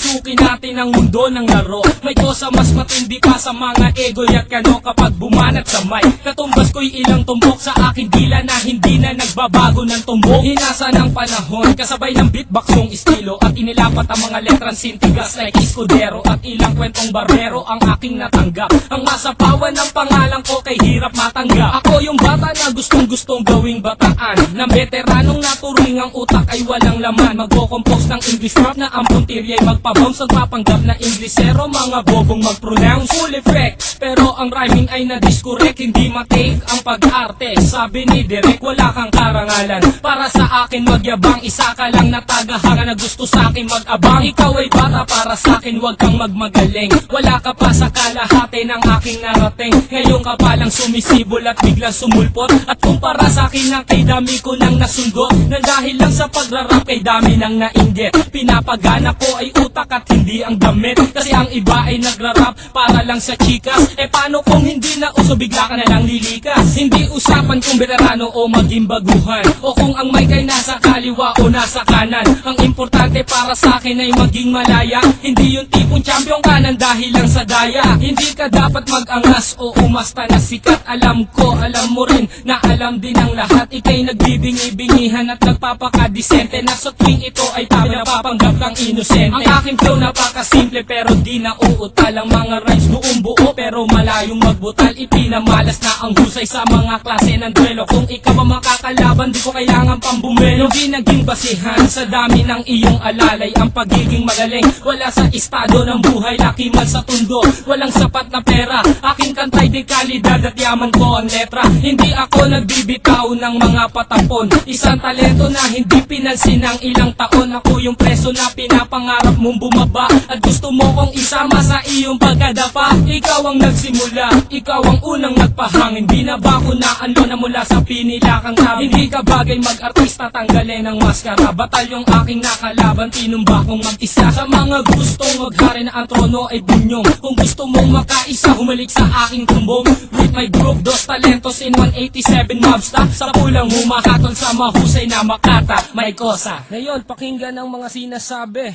Papasukin natin ang mundo ng laro. May kosa mas matindi pa sa mga ego at kano kapag bumanat sa mic. Katumbas ko'y ilang tumbok sa aking dila na hindi na nagbabago ng tumbok. Hinasa ng panahon, kasabay ng beatboxong estilo at inilapat ang mga letrang sintigas like Escudero at ilang kwentong barbero ang aking natanggap. Ang masapawan ng pangalan ko kay hirap matanggap. Ako yung bata na gustong gawing bataan, na veteranong naturing ang utak ay walang laman. Magko-compose ng English rap na ang puntirya ay magpabounce. Ang papanggap na Inglesero, mga bobong mag-pronounce. Full effect, pero ang rhyming ay na-discorrect. Hindi matake ang pag-arte. Sabi ni Derek, wala kang karangalan para sa akin magyabang. Isa ka lang na tagahanga na gusto sa akin mag-abang. Ikaw ay bata para sa akin, wag kang magmagaling. Wala ka pa sa kalahati ng aking narating. Ngayon ka palang sumisibol at biglang sumulpot. At kumpara sa akin na kay dami ko nang nasundo, na dahil lang sa pagrarap kay dami nang nainggit. Pinapagana ko ay utak at hindi ang damit. Kasi ang iba ay nagrarap para lang sa chikas. E paano kung hindi na uso, bigla ka na lang lilikas? Hindi usapan kung veterano o maging baguhan, o kung ang mic ay nasa kaliwa o nasa kanan. Ang importante para sa akin ay maging malaya. Hindi yung tipong champion ka nang dahil lang sa daya. Hindi ka dapat mag-angas o umasta na sikat. Alam ko, alam mo rin na alam din ang lahat. Ika'y nagbibingi-bingihan at nagpapakadisente, na sa tuwing ito ay tama napapanggap kang inosente. Ang aking flow napakasimple pero di na uutal. Ang mga rhymes buong buo pero malayong magbutal. Ipinamalas na ang husay sa mga klase ng duelo. Kung ikaw ang makakalaban, di ko kailangan pang bumelo. Di naging basihan sa dami ng iyong alalay ang pagiging magaling. Wala sa estado ng buhay, laki man sa tundo, walang sapat na pera. Aking kantay di kalidad at yaman ko ang letra. Hindi ako nagbibitaw ng mga patapon. Isang talento na hindi pinansin ng ilang taon. Ako yung preso na pinapangarap mong bumaba, at gusto mo kong isama sa iyong pagkadapa. Ikaw ang nagsimula, ikaw ang unang nagpahangin. Di na ba ako naanlo na mula sa pinilakang tabi? Hindi ka bagay mag-artista, tanggalin ang maskara. Batalyong aking nakalaban, tinumba kong mag-isa. Sa mga gustong maghari na ang trono ay bunyong. Kung gusto mong makaisa, humalik sa aking tumbong. With my group, dos talentos in 187 mobsta. Sa pulang humahatol sa mahusay na makata. May kosa. Ngayon, pakinggan ang mga sinasabi.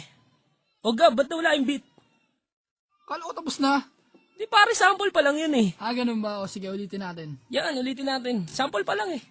O Gab, ba't wala yung beat? Kala ko tapos na. Di pare, sample pa lang yun eh. Ganun ba? O sige, ulitin natin. Yan, ulitin natin. Sample pa lang eh.